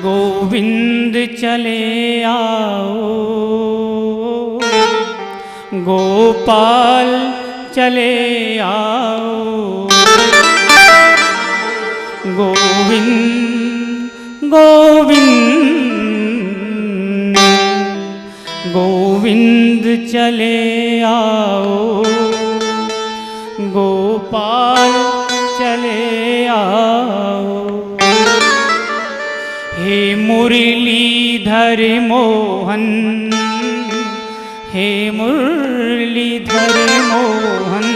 गोविंद चले आओ, गोपाल चले आओ। गोविंद गोविंद गोविंद चले आओ, गोपाल चले आओ। हे मुरलीधर मोहन, हे मुरलीधर मोहन,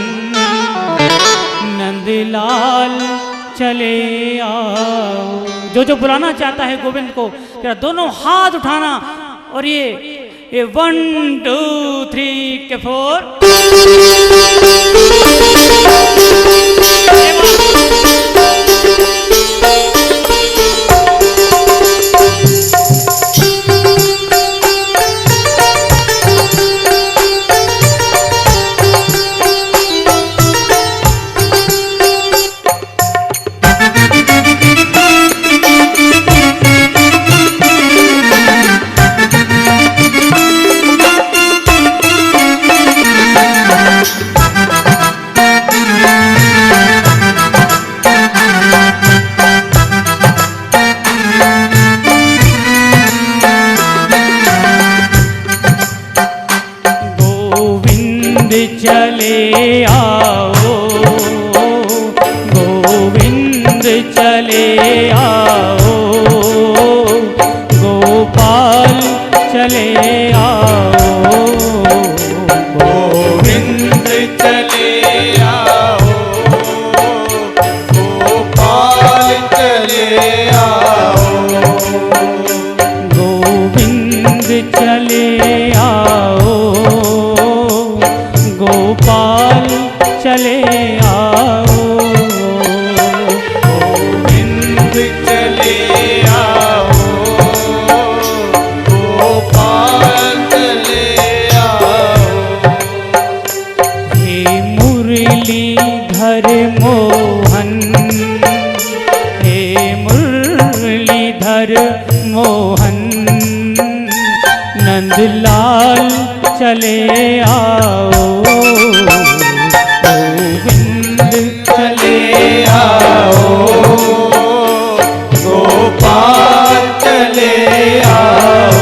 नंदलाल चले आओ। जो बुलाना चाहता है गोविंद को, तेरा दोनों हाथ उठाना और ये 1 2 3 के 4। चले आओ, गोविंद चले आओ, गोपाल चले आओ। गोविंद चले आओ, गोपाल चले आओ। गोविंद चले आओ, गोपाल चले आओ। गोविंद चले आओ, गोपाल चले आओ। हे मुरलीधर मोहन, हे मुरलीधर मोहन, नंदलाल चले आओ। गोविंद चले आओ, गोपाल चले आओ।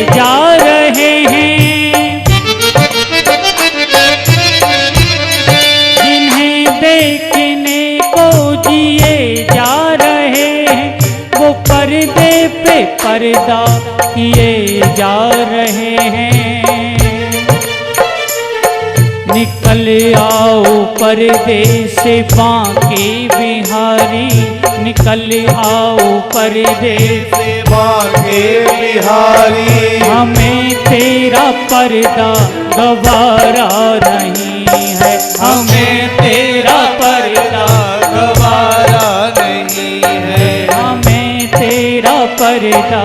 जा रहे हैं, जिन्हें देखने को जिए जा रहे हैं, वो पर्दे पे पर्दा किए जा रहे हैं। निकल आओ पर्दे से बांके बिहारी, निकल आओ पर्दे से बांके बिहारी। हमें तेरा पर्दा गवारा नहीं है, हमें तेरा पर्दा गवारा नहीं है। हमें तेरा पर्दा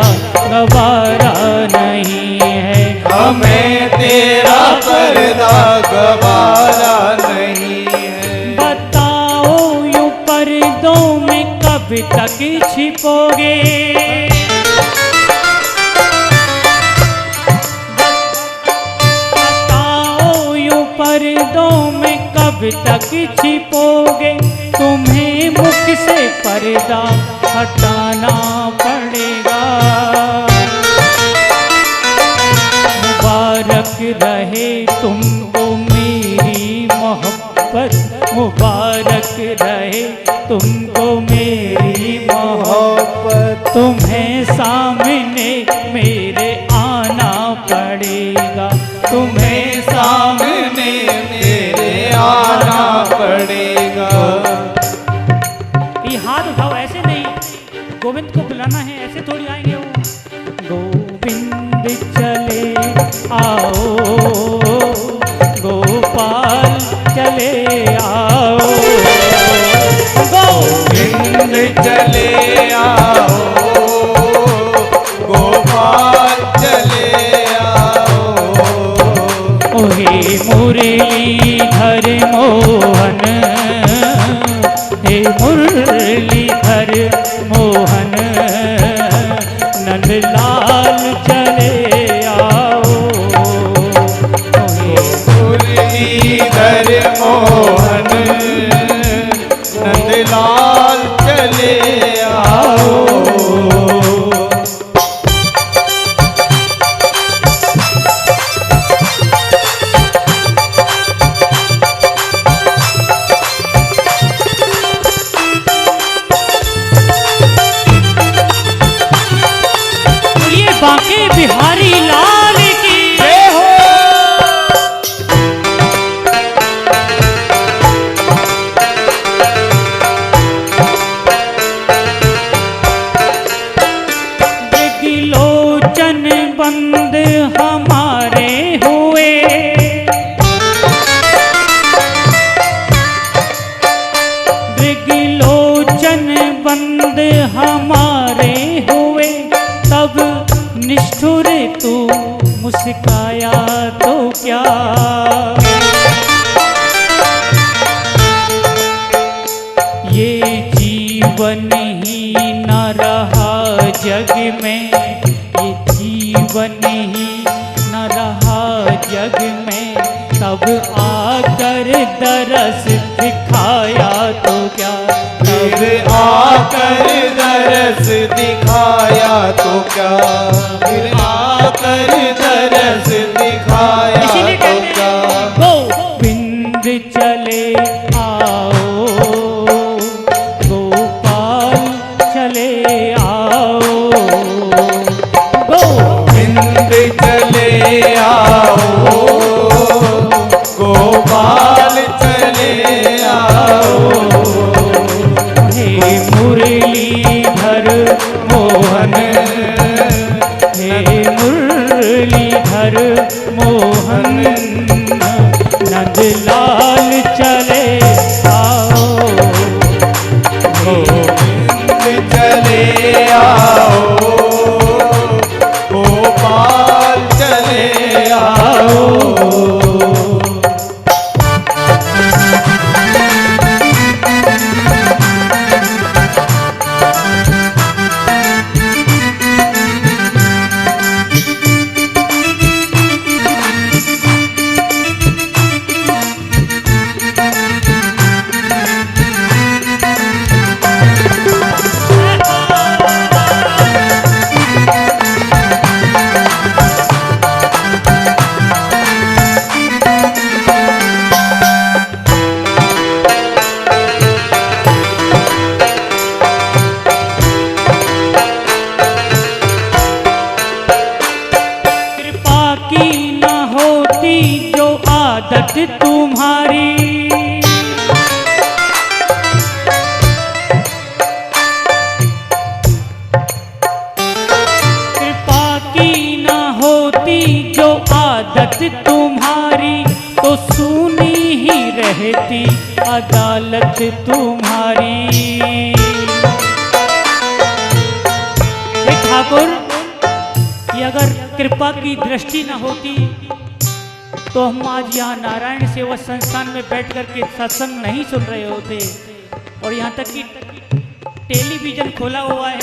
गवारा नहीं है। हमें तेरा पर्दा गवारा नहीं है। बताओ यूं पर्दों में कब तक छिपोगे? बताओ यूं पर्दों में कब तक छिपोगे? तुम्हें मुख से पर्दा हटाना पड़ेगा। मुबारक रहे तुमको मेरी मोहब्बत, मुबारक रहे तुमको मेरी मोहब्बत। तुम्हें सामने मेरे आना पड़ेगा, तुम्हें सामने मेरे आना पड़ेगा। गोविंद को बुलाना है, ऐसे थोड़ी आएंगे वो। गोविंद चले आओ, गोपाल चले आओ, गोविंद चले आओ, गोपाल चले आओ। ओहे मुरलीधर मोहन, हे मुरलीधर मोहन, नंदलाल चले आओ। ओहे मुरलीधर मोहन, नंदलाल चले आओ। बांके बिहारी लाल की जय हो। मृगलोचन बंद हमारे हुए, मृगलोचन बंद हमारे हुए, तब निष्ठुर तू मुस्काया तो क्या। ये जीवन ही न रहा जग में, ये जीवन ही न रहा जग में, तब आकर दरस दिखाया तो क्या। फिर आकर दरस दिखाया तो क्या, फिर आकर दरस दिखाया इसीलिए तो कहते क्या। हैं गोविंद चले आओ, गोपाल चले आओ, गोविंद चले आओ, गोपाल चले आओ। हे मुरलीधर मोहन, हे मुरलीधर मोहन, नंदलाल चले आओ। गोविंद चले आओ, गोपाल चले आओ। आदत तुम्हारी, कृपा की न होती जो आदत तुम्हारी, तो सूनी ही रहती अदालत तुम्हारी। ठाकुर, ये अगर कृपा की दृष्टि न होती तो हम आज यहाँ नारायण सेवा संस्थान में बैठ कर के सत्संग नहीं सुन रहे होते, और यहाँ तक कि टेलीविजन खोला हुआ है,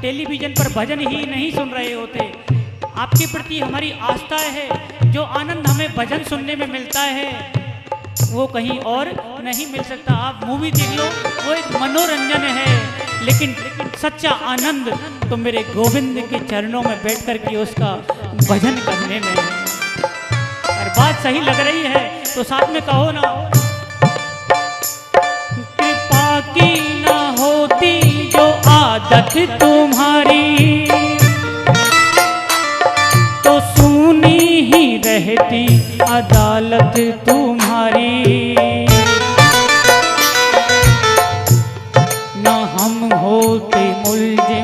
टेलीविजन पर भजन ही नहीं सुन रहे होते। आपके प्रति हमारी आस्था है, जो आनंद हमें भजन सुनने में मिलता है वो कहीं और नहीं मिल सकता। आप मूवी देख लो, वो एक मनोरंजन है, लेकिन सच्चा आनंद तो मेरे गोविंद के चरणों में बैठ कर के उसका भजन करने में है। और बात सही लग रही है तो साथ में कहो ना। कृपा की ना होती जो आदत तुम्हारी, तो सूनी ही रहती अदालत तुम्हारी। न हम होते मुलजिम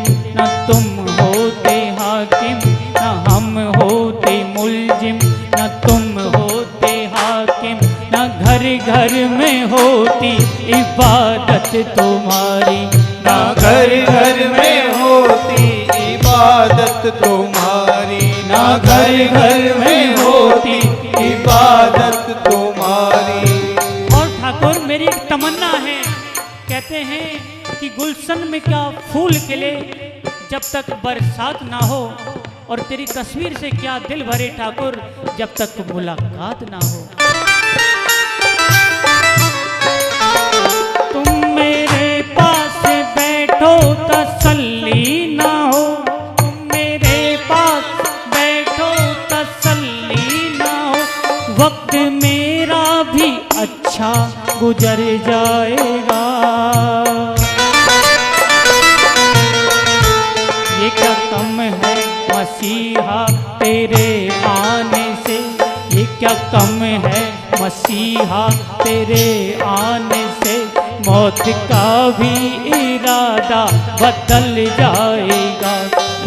इबादत तुम्हारी, ना घर घर में होती इबादत तुम्हारी, ना घर घर में होती इबादत तुम्हारी। और ठाकुर मेरी एक तमन्ना है, कहते हैं कि गुलशन में क्या फूल खिले जब तक बरसात ना हो, और तेरी तस्वीर से क्या दिल भरे ठाकुर जब तक मुलाकात ना हो। तुम मेरे पास बैठो तसल्ली ना हो, तुम मेरे पास बैठो तसल्ली ना हो, वक्त मेरा भी अच्छा गुजर जाएगा। ये क्या कम है मसीहा तेरे आने से, ये क्या कम है मसीहा तेरे आने से, मौत का भी इरादा बदल जाएगा,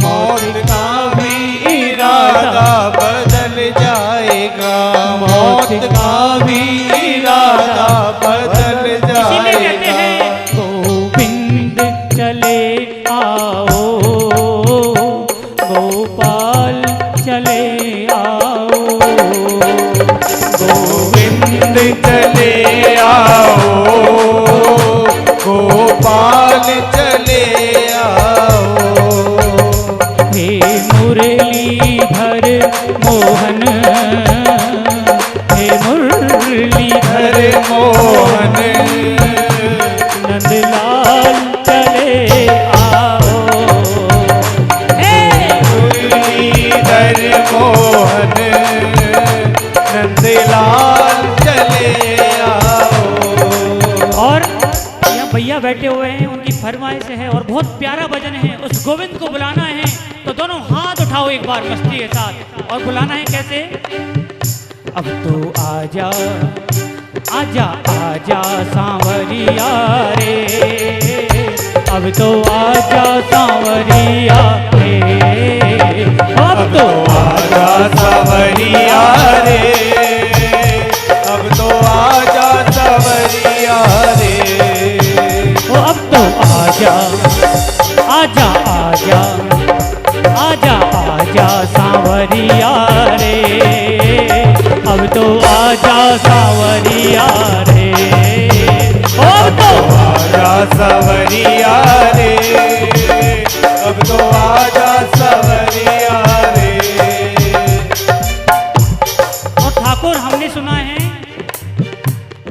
मौत का भी इरादा बदल जाएगा, मौत का भी इरादा बदल इसीलिए कहते जाएगा। हैं गोविंद चले आओ, गोपाल चले आओ, गोविंद चले आओ, गोपाल चले आओ। हे मुरलीधर मोहन, हे मुरलीधर हरे मोहन नंदलाल चले आओ। हे मुरलीधर मोहन नंदलाल चले आओ। और यहाँ भैया बैठे हुए हैं, उनकी फरमाइश है और बहुत प्यारा भजन है, उस गोविंद को बुलाना है तो दोनों हाथ उठाओ एक बार मस्ती के साथ, और बुलाना है कैसे। अब तो आजा आजा आजा सांवरिया रे, अब तो आजा सांवरिया रे, अब तो आजा सांवरिया रे, अब तो आजा सांवरिया रे। ओ अब तो आजा आजा आजा आजा आजा सांवरिया रे, अब तो आजा सांवरिया रे, अब तो आजा सांवरिया रे, अब तो आजा सांवरिया रे। और ठाकुर हमने सुना है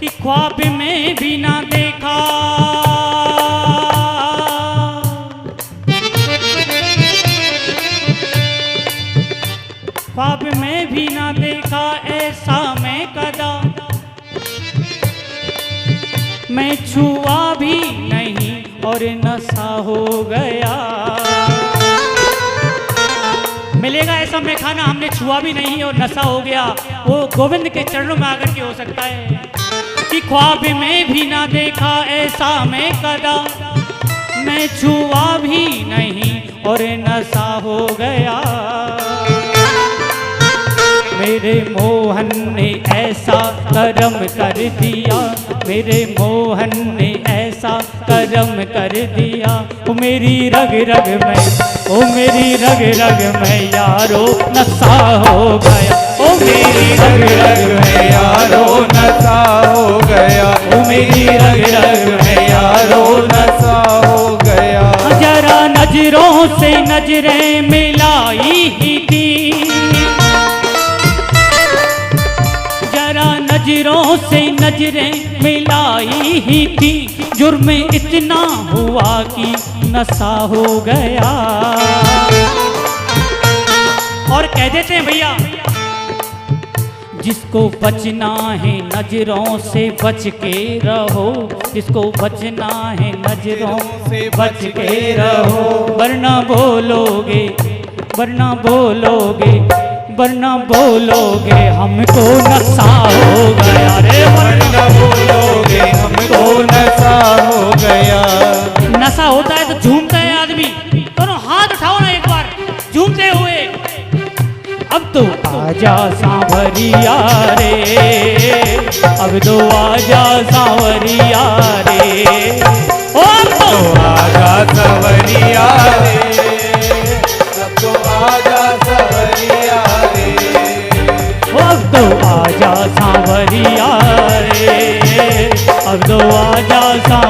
कि ख्वाब में भी ना देखा, ख्वाब में भी ना देखा ऐसा मैं कदा, मैं छुआ भी नहीं और नशा हो गया। मिलेगा ऐसा मैं खाना हमने छुआ भी नहीं और नशा हो गया, वो गोविंद के चरणों में आकर के हो सकता है कि ख्वाब में भी ना देखा ऐसा मैं कदा, मैं छुआ भी नहीं और नशा हो गया। मेरे मोहन ने ऐसा करम कर दिया, मेरे मोहन ने ऐसा करम कर दिया, ओ मेरी रग रग में, ओ मेरी रग रग में यारो नशा हो गया, ओ मेरी रग रग में यारो नशा हो गया, ओ मेरी रग रग में यारो नशा हो गया। जरा नजरों से नजरें मिलाई ही थी, नजरों से नजरें मिलाई ही थी, जुर्म इतना हुआ कि नशा हो गया। और कह देते हैं भैया, जिसको बचना है नजरों से बच के रहो, जिसको बचना है नजरों से बच के रहो, वरना बोलोगे, वरना बोलोगे, वरना बोलोगे हमको नशा हो गया रे, वरना बोलोगे हमको नशा हो गया। नशा होता है तो झूमता है आदमी, दोनों हाथ उठाओ ना एक बार झूमते हुए। अब तो आजा सांवरिया रे, अब तो आजा सांवरिया रे। आजा सांवरिया रे, अब तो आजा सांवरिया